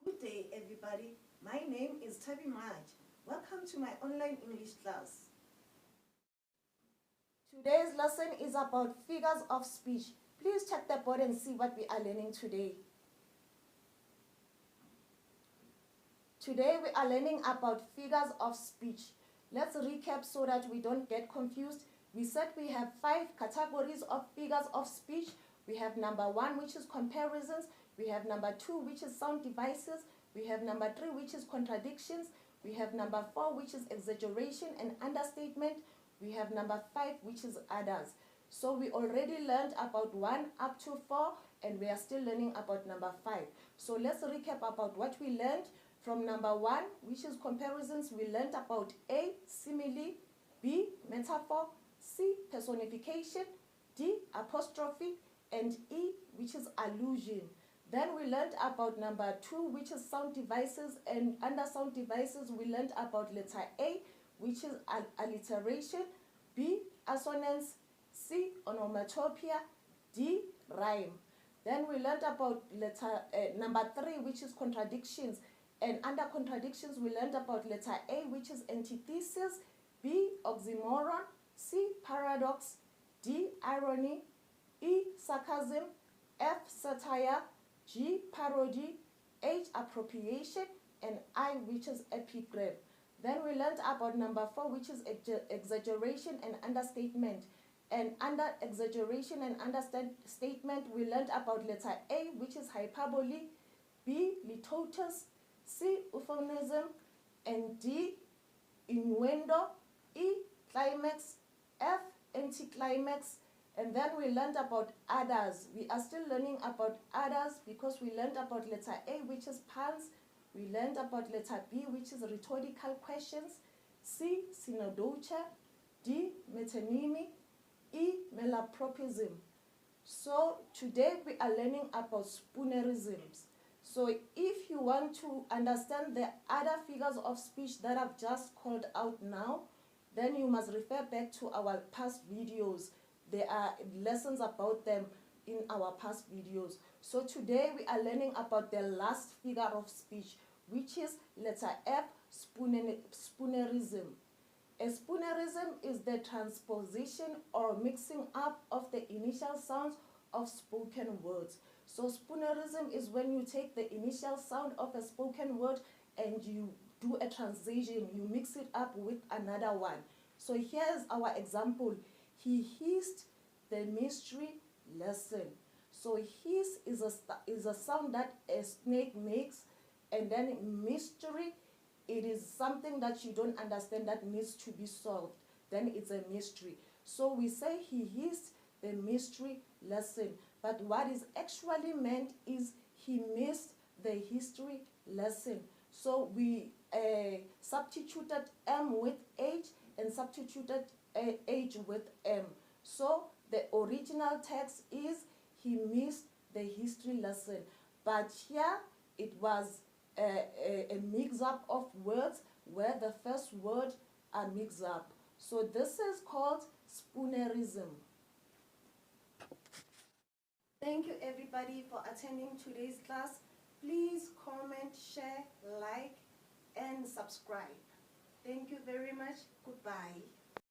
Good day, everybody. My name is Tabi Maj. Welcome to my online English class. Today's lesson is about figures of speech. Please check the board and see what we are learning today. Today we are learning about figures of speech. Let's recap so that we don't get confused. We said we have 5 categories of figures of speech. We have number 1, which is comparisons. We have number 2, which is sound devices. We have number 3, which is contradictions. We have number 4, which is exaggeration and understatement. We have number 5, which is others. So we already learned about 1 up to 4, and we are still learning about number 5. So let's recap about what we learned. From number 1, which is comparisons, we learned about A, simile, B, metaphor, C, personification, D, apostrophe, and E, which is allusion. Then we learned about number 2, which is sound devices, and under sound devices we learned about letter A, which is alliteration, B, assonance, C, onomatopoeia, D, rhyme. Then we learned about number 3, which is contradictions, and under contradictions we learned about letter A, which is antithesis, B, oxymoron, C, paradox, D, irony, E, sarcasm, F, satire, G, parody, H, appropriation, and I, which is epigram. Then we learned about number 4, which is exaggeration and understatement. And under exaggeration and understatement, we learned about letter A, which is hyperbole, B, litotes, C, euphemism, and D, innuendo, E, climax, F, anticlimax. And then we learned about others. We are still learning about others because we learned about letter A, which is puns. We learned about letter B, which is rhetorical questions. C, synecdoche. D, metonymy. E, malapropism. So today we are learning about Spoonerisms. So if you want to understand the other figures of speech that I've just called out now, then you must refer back to our past videos. There are lessons about them in our past videos. So today we are learning about the last figure of speech, which is letter F, Spoonerism. A Spoonerism is the transposition or mixing up of the initial sounds of spoken words. So Spoonerism is when you take the initial sound of a spoken word and you do a transition, you mix it up with another one. So here's our example. He hissed the mystery lesson. So hiss is a sound that a snake makes, and then mystery, it is something that you don't understand that needs to be solved. Then it's a mystery. So we say he hissed the mystery lesson, but what is actually meant is he missed the history lesson. So we substituted M with H and substituted H with M. So the original text is he missed the history lesson, but here it was a mix-up of words where the first word are mixed up. So this is called Spoonerism. Thank you everybody for attending today's class. Please comment, share, like, and subscribe. Thank you very much. Goodbye.